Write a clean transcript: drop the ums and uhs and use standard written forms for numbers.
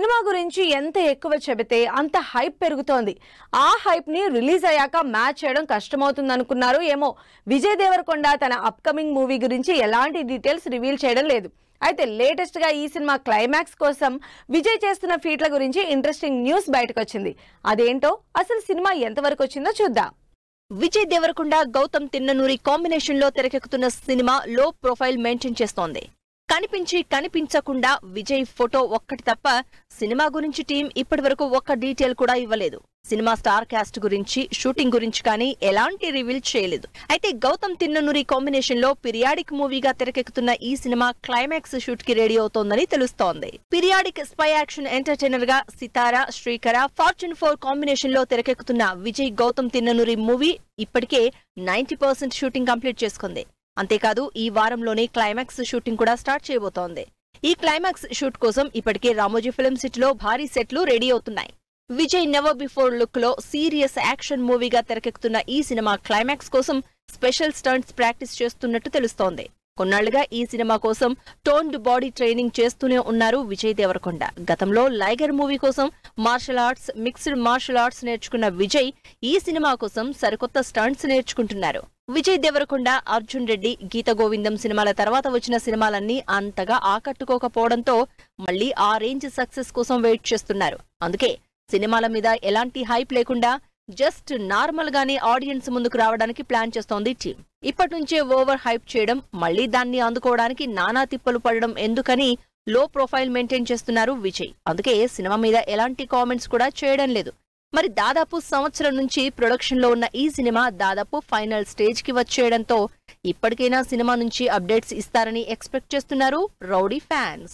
Cinema గురించి ఎంత ఎక్కువ చెబితే అంత హైప్ పెరుగుతోంది. ఆ హైప్ ని రిలీజ్ అయ్యాక మ్యాచ్ చేయడం కష్టమవుతుంది అనుకున్నారు ఏమో. విజయ్ దేవరకొండ తన అప్కమింగ్ మూవీ గురించి ఎలాంటి డీటెయిల్స్ రివీల్ చేయడం లేదు. అయితే లేటెస్ట్ గా ఈ సినిమా క్లైమాక్స్ కోసం విజయ్ చేస్తున్న ఫీట్ల గురించి ఇంట్రెస్టింగ్ న్యూస్ బయటకు వచ్చింది. అదేంటో అసలు సినిమా ఎంతవరకు వచ్చిందో చూద్దాం. విజయ్ దేవరకొండ గౌతమ్ తిన్ననూరి కాంబినేషన్ లో తెరకెక్కుతున్న సినిమా లో ప్రొఫైల్ మెయింటైన్ చేస్తోంది. కనిపించి కనిపించకుండా విజయ్ ఫోటో ఒక్కటి తప్ప సినిమా గురించి టీం ఇప్పటివరకు ఒక్క డీటెయిల్ కూడా ఇవ్వలేదు. సినిమా స్టార్ కాస్ట్ గురించి, షూటింగ్ గురించి కానీ ఎలాంటి రివీల్ చేయలేదు. అయితే గౌతమ్ తిన్ననూరి కాంబినేషన్ లో పిరియాడిక్ మూవీగా తెరకెక్కుతున్న ఈ సినిమా క్లైమాక్స్ షూట్ కి రెడీ అవుతోందని తెలుస్తోంది. పిరియాడిక్ స్పై యాక్షన్ ఎంటర్టైనర్ గా సితారా, శ్రీకర, ఫార్చ్యూన్ 4 కాంబినేషన్ లో తెరకెక్కుతున్న విజయ్ గౌతమ్ తిన్ననూరి మూవీ ఇప్పటికే 90% షూటింగ్ కంప్లీట్ చేసుకుంది. అంతేకాదు ఈ వారంలోనే క్లైమాక్స్ షూటింగ్ కూడా స్టార్ట్ చేయబోతోంది. ఈ క్లైమాక్స్ షూట్ కోసం ఇప్పటికే రామోజీ ఫిల్మ్ సిటీలో భారీ సెట్లు రెడీ అవుతున్నాయి. విజయ్ నెవర్ బిఫోర్ లుక్ లో సీరియస్ యాక్షన్ మూవీగా తెరకెక్కుతున్న ఈ సినిమా క్లైమాక్స్ కోసం స్పెషల్ స్టంట్స్ ప్రాక్టీస్ చేస్తున్నట్టు తెలుస్తోంది. కొన్నాళ్లుగా ఈ సినిమా కోసం టోన్డ్ బాడీ ట్రైనింగ్ చేస్తూనే ఉన్నారు విజయ్ దేవరకొండ. గతంలో లైగర్ మూవీ కోసం martial arts, mixed martial arts నేర్చుకున్న విజయ్ ఈ సినిమా కోసం సరికొత్త స్టంట్స్ నేర్చుకుంటున్నారు. విజయ్ దేవరకొండ, అర్జున్ రెడ్డి, గీత గోవిందం సినిమాల తర్వాత వచ్చిన సినిమాలన్నీ అంతగా ఆకట్టుకోకపోవడంతో మళ్లీ ఆ రేంజ్ సక్సెస్ కోసం వెయిట్ చేస్తున్నారు. అందుకే సినిమాల మీద ఎలాంటి హైప్ లేకుండా జస్ట్ నార్మల్ గానే ఆడియన్స్ ముందుకు రావడానికి ప్లాన్ చేస్తోంది టీం. ఇప్పటి నుంచే ఓవర్ హైప్ చేయడం, మళ్లీ దాన్ని అందుకోవడానికి నానా తిప్పలు పడడం ఎందుకని లో ప్రొఫైల్ మెయింటైన్ చేస్తున్నారు విజయ్. అందుకే సినిమా మీద ఎలాంటి కామెంట్స్ కూడా చేయడం లేదు. మరి దాదాపు సంవత్సరం నుంచి ప్రొడక్షన్ లో ఉన్న ఈ సినిమా దాదాపు ఫైనల్ స్టేజ్ కి వచ్చేయడంతో ఇప్పటికైనా సినిమా నుంచి అప్డేట్స్ ఇస్తారని ఎక్స్పెక్ట్ చేస్తున్నారు రౌడీ ఫ్యాన్స్.